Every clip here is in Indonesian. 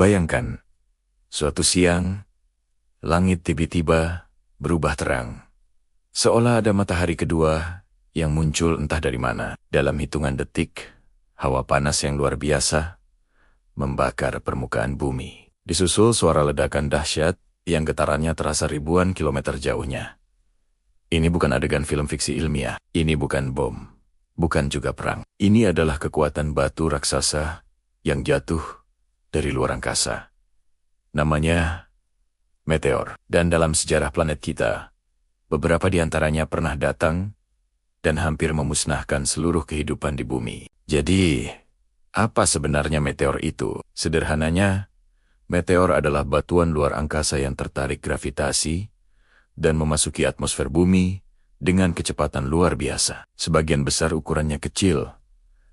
Bayangkan, suatu siang, langit tiba-tiba berubah terang. Seolah ada matahari kedua yang muncul entah dari mana. Dalam hitungan detik, hawa panas yang luar biasa membakar permukaan bumi. Disusul suara ledakan dahsyat yang getarannya terasa ribuan kilometer jauhnya. Ini bukan adegan film fiksi ilmiah. Ini bukan bom. Bukan juga perang. Ini adalah kekuatan batu raksasa yang jatuh dari luar angkasa. Namanya meteor. Dan dalam sejarah planet kita, beberapa di antaranya pernah datang dan hampir memusnahkan seluruh kehidupan di bumi. Jadi, apa sebenarnya meteor itu? Sederhananya, meteor adalah batuan luar angkasa yang tertarik gravitasi dan memasuki atmosfer bumi dengan kecepatan luar biasa. Sebagian besar ukurannya kecil,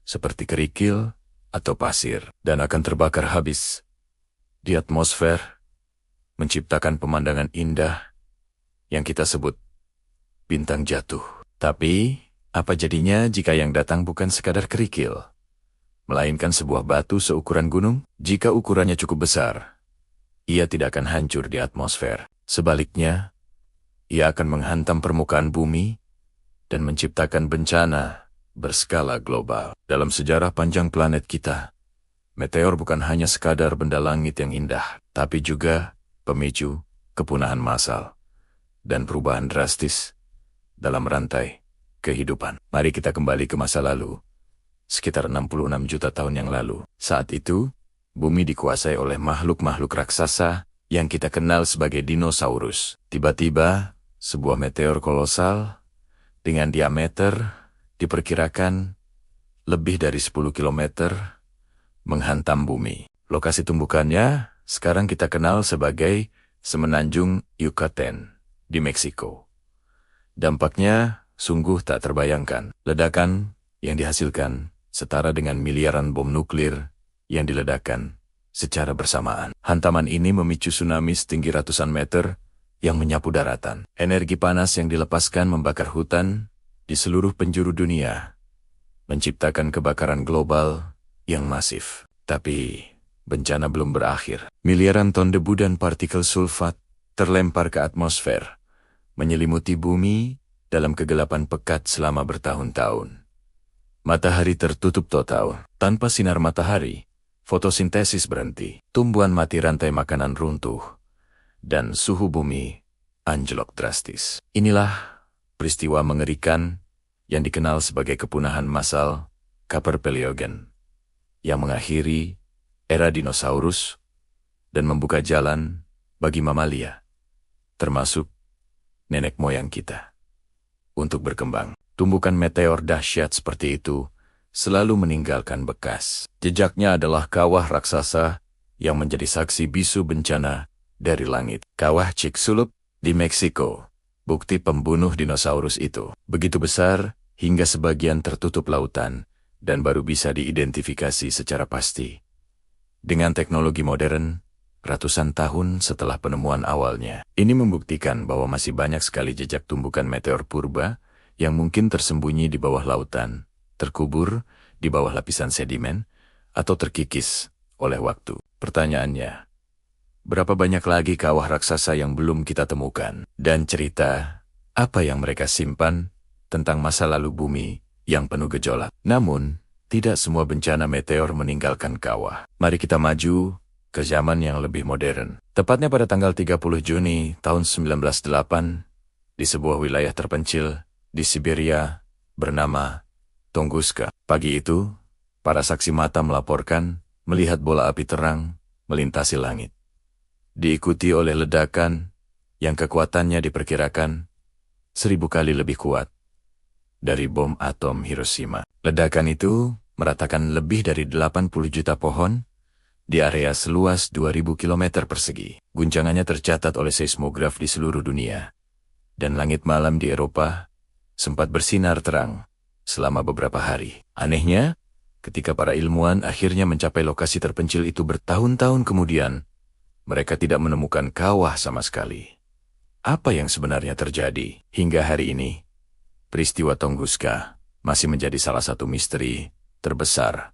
seperti kerikil atau pasir, dan akan terbakar habis di atmosfer, menciptakan pemandangan indah yang kita sebut bintang jatuh. Tapi, apa jadinya jika yang datang bukan sekadar kerikil, melainkan sebuah batu seukuran gunung? Jika ukurannya cukup besar, ia tidak akan hancur di atmosfer. Sebaliknya, ia akan menghantam permukaan bumi dan menciptakan bencana berskala global. Dalam sejarah panjang planet kita, meteor bukan hanya sekadar benda langit yang indah, tapi juga pemicu kepunahan massal dan perubahan drastis dalam rantai kehidupan. Mari kita kembali ke masa lalu, sekitar 66 juta tahun yang lalu. Saat itu, bumi dikuasai oleh makhluk-makhluk raksasa yang kita kenal sebagai dinosaurus. Tiba-tiba, sebuah meteor kolosal dengan diameter diperkirakan lebih dari 10 kilometer menghantam bumi. Lokasi tumbukannya sekarang kita kenal sebagai Semenanjung Yucatan di Meksiko. Dampaknya sungguh tak terbayangkan. Ledakan yang dihasilkan setara dengan miliaran bom nuklir yang diledakkan secara bersamaan. Hantaman ini memicu tsunami setinggi ratusan meter yang menyapu daratan. Energi panas yang dilepaskan membakar hutan di seluruh penjuru dunia, menciptakan kebakaran global yang masif. Tapi, bencana belum berakhir. Miliaran ton debu dan partikel sulfat terlempar ke atmosfer, menyelimuti bumi dalam kegelapan pekat selama bertahun-tahun. Matahari tertutup total. Tanpa sinar matahari, fotosintesis berhenti, tumbuhan mati, rantai makanan runtuh, dan suhu bumi anjlok drastis. Inilah peristiwa mengerikan yang dikenal sebagai kepunahan massal Caperpeliogen, yang mengakhiri era dinosaurus dan membuka jalan bagi mamalia, termasuk nenek moyang kita, untuk berkembang. Tumbukan meteor dahsyat seperti itu selalu meninggalkan bekas. Jejaknya adalah kawah raksasa yang menjadi saksi bisu bencana dari langit. Kawah Chicxulub di Meksiko, bukti pembunuh dinosaurus itu begitu besar hingga sebagian tertutup lautan dan baru bisa diidentifikasi secara pasti. Dengan teknologi modern, ratusan tahun setelah penemuan awalnya, ini membuktikan bahwa masih banyak sekali jejak tumbukan meteor purba yang mungkin tersembunyi di bawah lautan, terkubur di bawah lapisan sedimen, atau terkikis oleh waktu. Pertanyaannya, berapa banyak lagi kawah raksasa yang belum kita temukan? Dan cerita apa yang mereka simpan tentang masa lalu bumi yang penuh gejolak? Namun, tidak semua bencana meteor meninggalkan kawah. Mari kita maju ke zaman yang lebih modern. Tepatnya pada tanggal 30 Juni tahun 1908, di sebuah wilayah terpencil di Siberia bernama Tunguska. Pagi itu, para saksi mata melaporkan melihat bola api terang melintasi langit, diikuti oleh ledakan yang kekuatannya diperkirakan 1000 kali lebih kuat dari bom atom Hiroshima. Ledakan itu meratakan lebih dari 80 juta pohon di area seluas 2000 km persegi. Guncangannya tercatat oleh seismograf di seluruh dunia, dan langit malam di Eropa sempat bersinar terang selama beberapa hari. Anehnya, ketika para ilmuwan akhirnya mencapai lokasi terpencil itu bertahun-tahun kemudian, mereka tidak menemukan kawah sama sekali. Apa yang sebenarnya terjadi? Hingga hari ini, peristiwa Tunguska masih menjadi salah satu misteri terbesar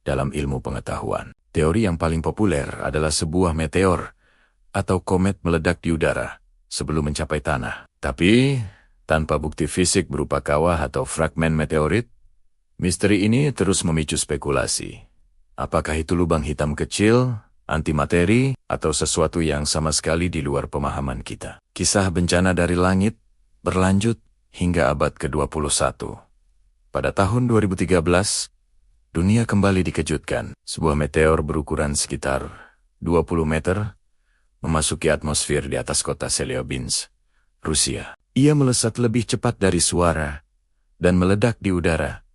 dalam ilmu pengetahuan. Teori yang paling populer adalah sebuah meteor atau komet meledak di udara sebelum mencapai tanah. Tapi, tanpa bukti fisik berupa kawah atau fragmen meteorit, misteri ini terus memicu spekulasi. Apakah itu lubang hitam kecil, antimateri, atau sesuatu yang sama sekali di luar pemahaman kita? Kisah bencana dari langit berlanjut hingga abad ke-21. Pada tahun 2013, dunia kembali dikejutkan. Sebuah meteor berukuran sekitar 20 meter memasuki atmosfer di atas kota Chelyabinsk, Rusia. Ia melesat lebih cepat dari suara dan meledak di udara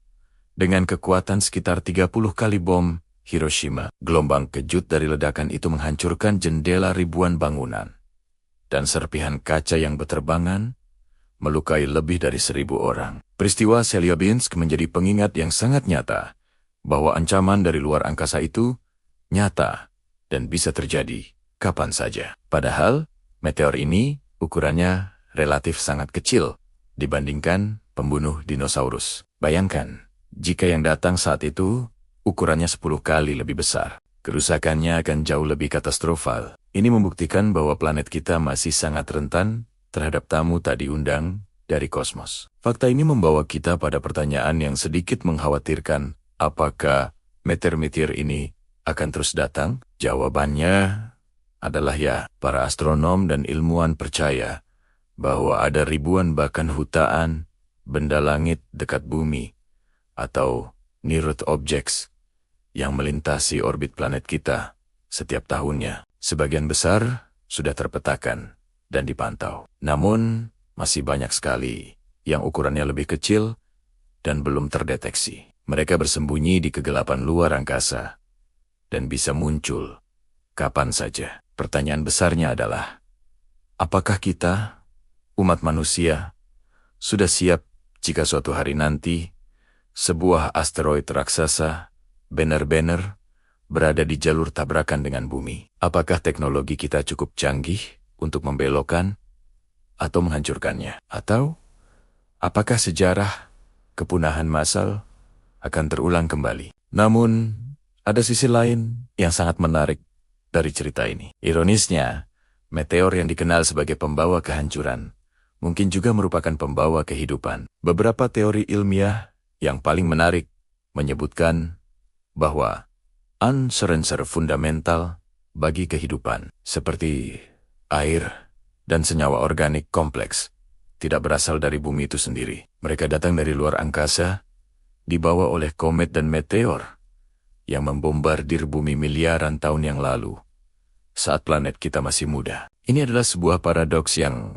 dengan kekuatan sekitar 30 kali bom Hiroshima. Gelombang kejut dari ledakan itu menghancurkan jendela ribuan bangunan dan serpihan kaca yang berterbangan melukai lebih dari 1.000 orang. Peristiwa Chelyabinsk menjadi pengingat yang sangat nyata bahwa ancaman dari luar angkasa itu nyata dan bisa terjadi kapan saja. Padahal, meteor ini ukurannya relatif sangat kecil dibandingkan pembunuh dinosaurus. Bayangkan, jika yang datang saat itu ukurannya 10 kali lebih besar. Kerusakannya akan jauh lebih katastrofal. Ini membuktikan bahwa planet kita masih sangat rentan terhadap tamu tak diundang dari kosmos. Fakta ini membawa kita pada pertanyaan yang sedikit mengkhawatirkan. Apakah meteor-meteor ini akan terus datang? Jawabannya adalah ya. Para astronom dan ilmuwan percaya bahwa ada ribuan bahkan jutaan benda langit dekat bumi atau near Earth objects yang melintasi orbit planet kita setiap tahunnya. Sebagian besar sudah terpetakan dan dipantau. Namun, masih banyak sekali yang ukurannya lebih kecil dan belum terdeteksi. Mereka bersembunyi di kegelapan luar angkasa dan bisa muncul kapan saja. Pertanyaan besarnya adalah, apakah kita, umat manusia, sudah siap jika suatu hari nanti sebuah asteroid raksasa benar-benar berada di jalur tabrakan dengan bumi? Apakah teknologi kita cukup canggih untuk membelokkan atau menghancurkannya? Atau apakah sejarah kepunahan massal akan terulang kembali? Namun, ada sisi lain yang sangat menarik dari cerita ini. Ironisnya, meteor yang dikenal sebagai pembawa kehancuran mungkin juga merupakan pembawa kehidupan. Beberapa teori ilmiah yang paling menarik menyebutkan bahwa unsur-unsur fundamental bagi kehidupan, seperti air dan senyawa organik kompleks, tidak berasal dari bumi itu sendiri. Mereka datang dari luar angkasa, dibawa oleh komet dan meteor yang membombardir bumi miliaran tahun yang lalu, saat planet kita masih muda. Ini adalah sebuah paradoks yang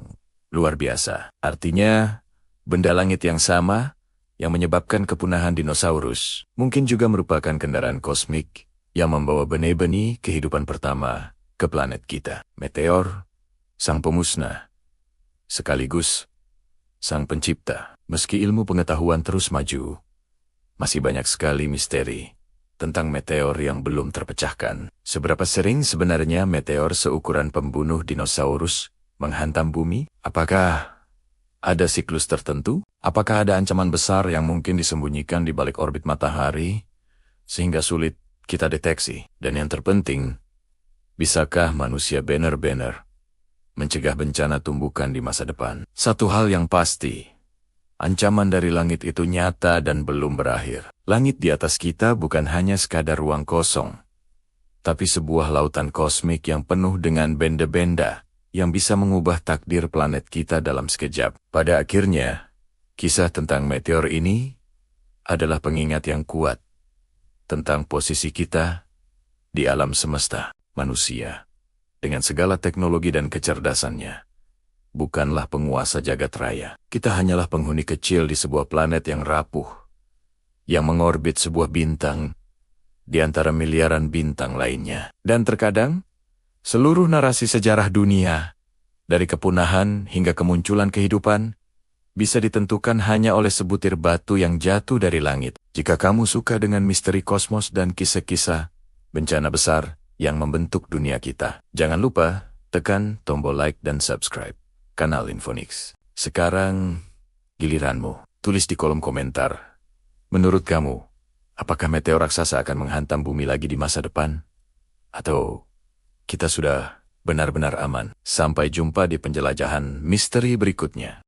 luar biasa. Artinya, benda langit yang sama yang menyebabkan kepunahan dinosaurus mungkin juga merupakan kendaraan kosmik yang membawa benih-benih kehidupan pertama ke planet kita. Meteor, sang pemusnah, sekaligus sang pencipta. Meski ilmu pengetahuan terus maju, masih banyak sekali misteri tentang meteor yang belum terpecahkan. Seberapa sering sebenarnya meteor seukuran pembunuh dinosaurus menghantam bumi? Apakah ada siklus tertentu? Apakah ada ancaman besar yang mungkin disembunyikan di balik orbit matahari sehingga sulit kita deteksi? Dan yang terpenting, bisakah manusia benar-benar mencegah bencana tumbukan di masa depan? Satu hal yang pasti, ancaman dari langit itu nyata dan belum berakhir. Langit di atas kita bukan hanya sekadar ruang kosong, tapi sebuah lautan kosmik yang penuh dengan benda-benda yang bisa mengubah takdir planet kita dalam sekejap. Pada akhirnya, kisah tentang meteor ini adalah pengingat yang kuat tentang posisi kita di alam semesta. Manusia, dengan segala teknologi dan kecerdasannya, bukanlah penguasa jagat raya. Kita hanyalah penghuni kecil di sebuah planet yang rapuh, yang mengorbit sebuah bintang di antara miliaran bintang lainnya. Dan terkadang, seluruh narasi sejarah dunia, dari kepunahan hingga kemunculan kehidupan, bisa ditentukan hanya oleh sebutir batu yang jatuh dari langit. Jika kamu suka dengan misteri kosmos dan kisah-kisah bencana besar yang membentuk dunia kita, jangan lupa tekan tombol like dan subscribe kanal Infonix. Sekarang, giliranmu. Tulis di kolom komentar. Menurut kamu, apakah meteor raksasa akan menghantam bumi lagi di masa depan? Atau kita sudah benar-benar aman? Sampai jumpa di penjelajahan misteri berikutnya.